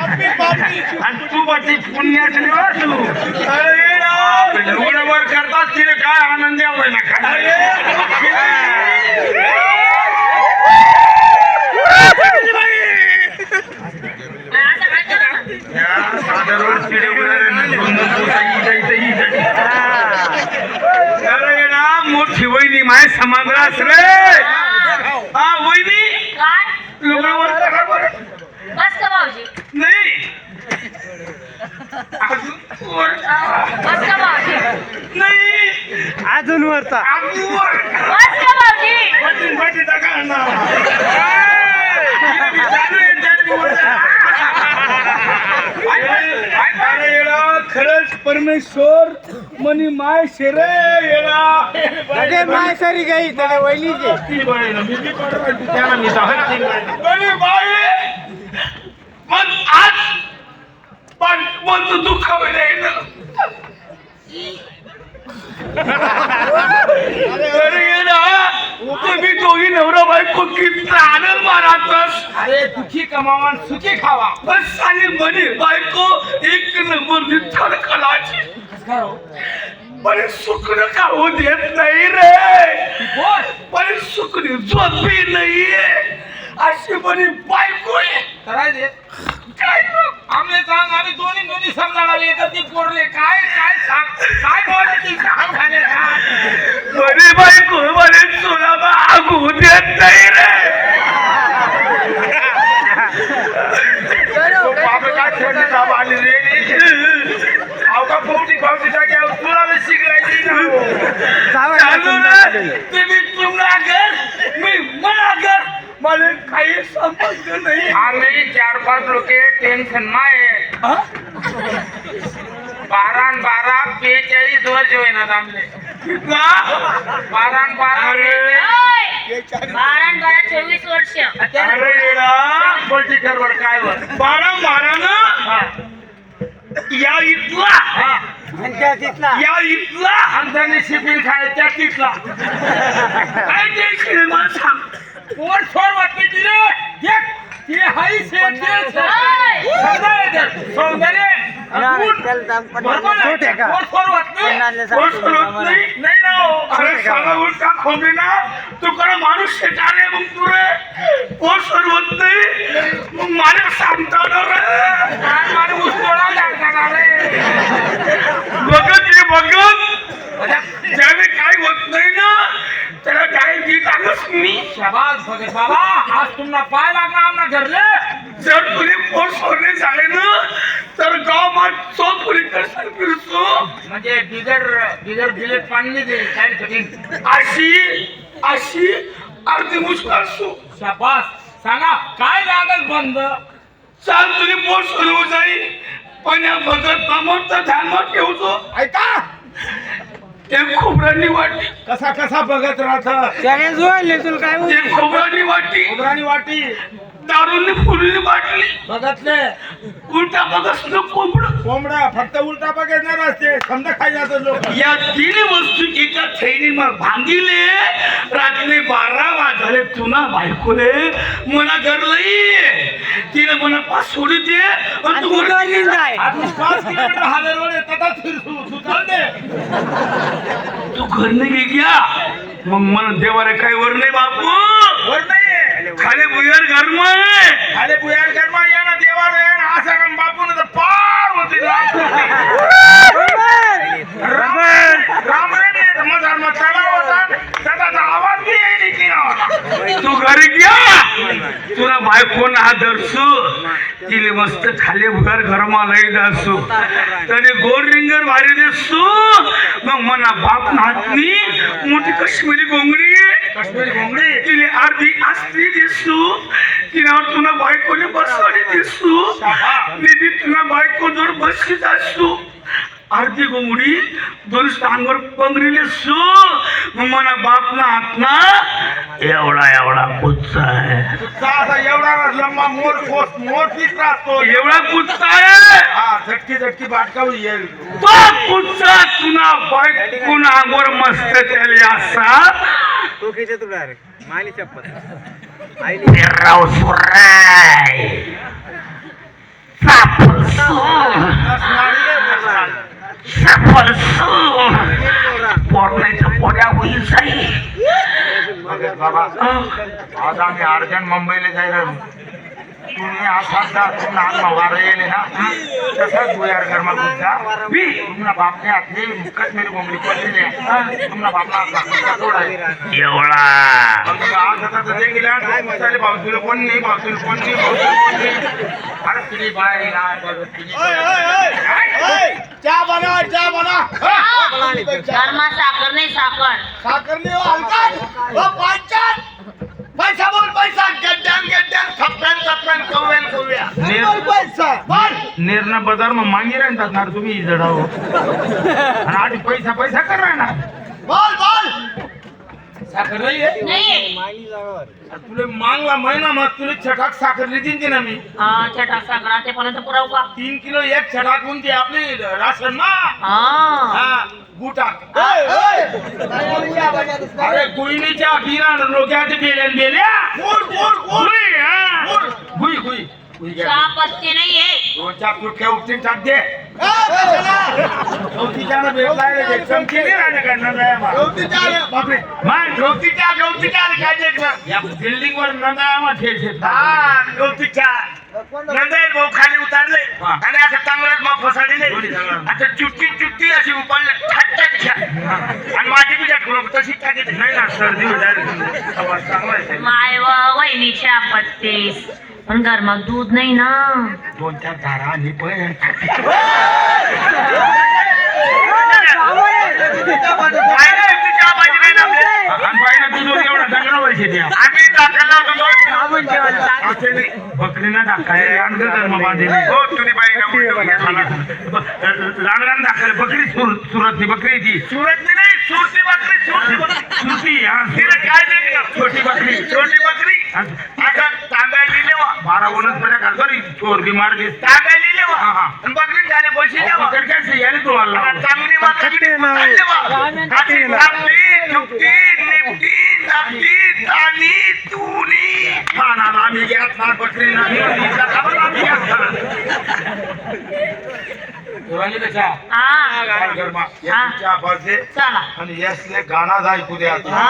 आणि तू बाकी पुण्याची निवास तू लुगड्यावर करतात तिने काय आनंद यावं ना मोठी वहिनी माय समाज रे हा वहिनी लुगड्यावर करा बरं बस का भाऊजी नाही बस का भाऊजी नाही अजून वरचा बस का भाऊजी खरंच परमेश्वर मनी माय शेरे येडा माय सरी गई त्याला वहिनीचे पण आज पण मग तू दुःख तुम्ही दोघी नवरा बायको किती आनंद मारातस अरे दुखी कमावा सुखी खावा बस चालेल म्हणे बायको एक नंबर थडकलाची पण सुखन खाऊ देत नाही रे पण सुखनी झोपी नाहीये अशी म्हणे बायको आहे करायचे काय आम्ही सांग आम्ही दोन्ही समजायला येतात ती पोरले काय काय सांग काय बोलायची सांग खाणे म्हणे बायको म्हणे तुला मागू देत नाही रे काय छोटी साप आली रे अवघा पावटी जाग्या तुला शिकायची तुम्ही तुम्हाला घर मी मला घर मला काही संबंध नाही आम्ही 4-5 लोक टेन्शन नाही 12 42 वर्ष होईनात आमले 12 24 वर्ष अरे येडा पॉलिटिकलवर काय वर 12 ना या इथला या इथला आमच्यानी शिपिंग खाय त्या तिथला काय ते मला सांग पोर छोर वाटते तिने देख ते हाई से सौंदर्य नाही ना अरे सांगा उलटा खोबी ना तू करा माणूस शेटारे मग तू रे कोण सरवत नाही मग मला सांगता ना रे माझे उस्कोडा लागणार रे बघत ज्यावेळी काय होत नाही ना त्याला काय देत आलोच मी शाबास भगत बाबा आज तुम्हाला पाय लागला आमना घरले जर तुझे पोट सोडले झाले ना तर गाव मा चौपुरी करसाल फिरतो म्हणजे बिगर बिलेट पाणी दे काय कठीण अशी अर्धी मुश्किल असतो शाबास सांगा काय लागल बंद चाल तुझे पोट सोडवू जाईल पण या भगत नामाचं ध्यानात ठेवतो ऐका ते खोबरांनी वाटली कसा बघत राहत ते खोबरांनी वाटली उबराणी वाटी दारूने फुलली वाटली बघतले उलटा बघत न कोंबडा फक्त उलटा बघणार असते समजा खाई जातो लोक या 3 वस्तू एका थैली मग बांधिले रात्री 12 वाजले तुना बायकोले मना गरलई तिने मना पास सोडी दे आणि तू घरी जाय आपण 5 किलोमीटर हावेवर येतात फिरसू चाल दे तू घर नाही गया मग मला देवारे काय वर नाही बापू वर नाही खाली बुयार घर में खाली बुयार घर में या ना देवा रे ना आशा कम बापू ने तो पार होती राम रे ने मजार में चला होता त्याचा आवाज भी येई नाही तू घरी गया तुला बायको ना दर्शू तिले मस्त खाली बुयार घर मा लई दासू तरी गोर रिंगर भारी देसू मग मना बाप नातनी मोठी काश्मीरी घोंगडी तिने अर्धी असली दिसू तिनावर तुला बायकोने बसवाडी दिसू निधी तुला बायको जोर बसकीत असू अर्धी घोंगडी 2 स्टांगवर पंगरीले सू मग मना बाप ना हात ना एवढा कुच्चा आहे एवढा लंबा मोठी असतो एवढा कुच्चा आहे हा झटकी बाटका येईल तो कुच्चा तुला बायको ना अंगवर मस्त त्याले असा तो किती तुला रे माली चप्पल राव सुराय पोऱ्या होईल साई बाबा आज आम्ही अर्जंट मुंबईला जायला तुम्ही असा तुम्हाला मारा येईल ना तसंच गोयार गरमा तुमचा तुम्हाला बापने हातली मुखच मेरी बोंबली पडलेली आहे तुम्हाला बापना थोडा एवढा आज आता ते गेल्या भावतीला कोण नाही भावतीला कोण नाही अरे तुझी बाय चहा बना चहा बना घरमा साखर नाही साखर साखर नहीं हो हलका पंचायत पैसा बोल पैसा गड्डन थप्पन थप्पन कौवेन कौव्या बोल पैसा बोल निर्णय बाजार मग मागे राहतात ना तुम्ही जडाव आणि आधी पैसा पैसा करा ना बोल बोल साखर नाही नाही तुला मागला महिना मग तुला छटाक साखर लिहिली ना मी हा छटाक साखर ते पर्यंत पुराव का 3 किलो एक छटाक कोणती आपली राशन ना हा हा गुटाक चहा बना अरे गुईनीच्या बिना लोक्याचे बेल्यान बेल्या गुड गुड गुड गुई हा गुई गुई गुई घ्या. चहा पत्ती नाहीये दोन चार तुटक्या उपटीन टाक दे पैसा गवतीच्यानं भेटलाय रे चमकी नाही राहणे का नंदायामा गवती चहा बापरे मग गवतीच्या काय देखना या बिल्डिंग वर नंदायामा ठेल हा गवतीच्या नंदाय भाऊ खाली उतारले आणि असं चांगलाच मग फसाडले आता चुटकी अशी उपाडले ठाक आणि माझी बी टाकलो तशी टाकी नाही ना सर्दी चांगला आहे माय वहिनी चहा पत्तीस पण घरमात दूध नाही ना 2-4 धारा आणि पण बकरीना टाकाय हो तुम्ही लहान टाकाय बकरी सुरतची बकरीची सुरतची नाही सुरती बकरी सुरती हा काय छोटी बकरी आता तांब्या लिहिलेवा 12 वनस्पत्या खालतरी चोर बीमार तांब्या लिहिलेवा बकरी झाले पैसे द्यावा काय याने तुम्हाला चांगली आम्ही घ्यात ना बकरी हा चहा चला आणि यसले गाणं ऐकू द्या हा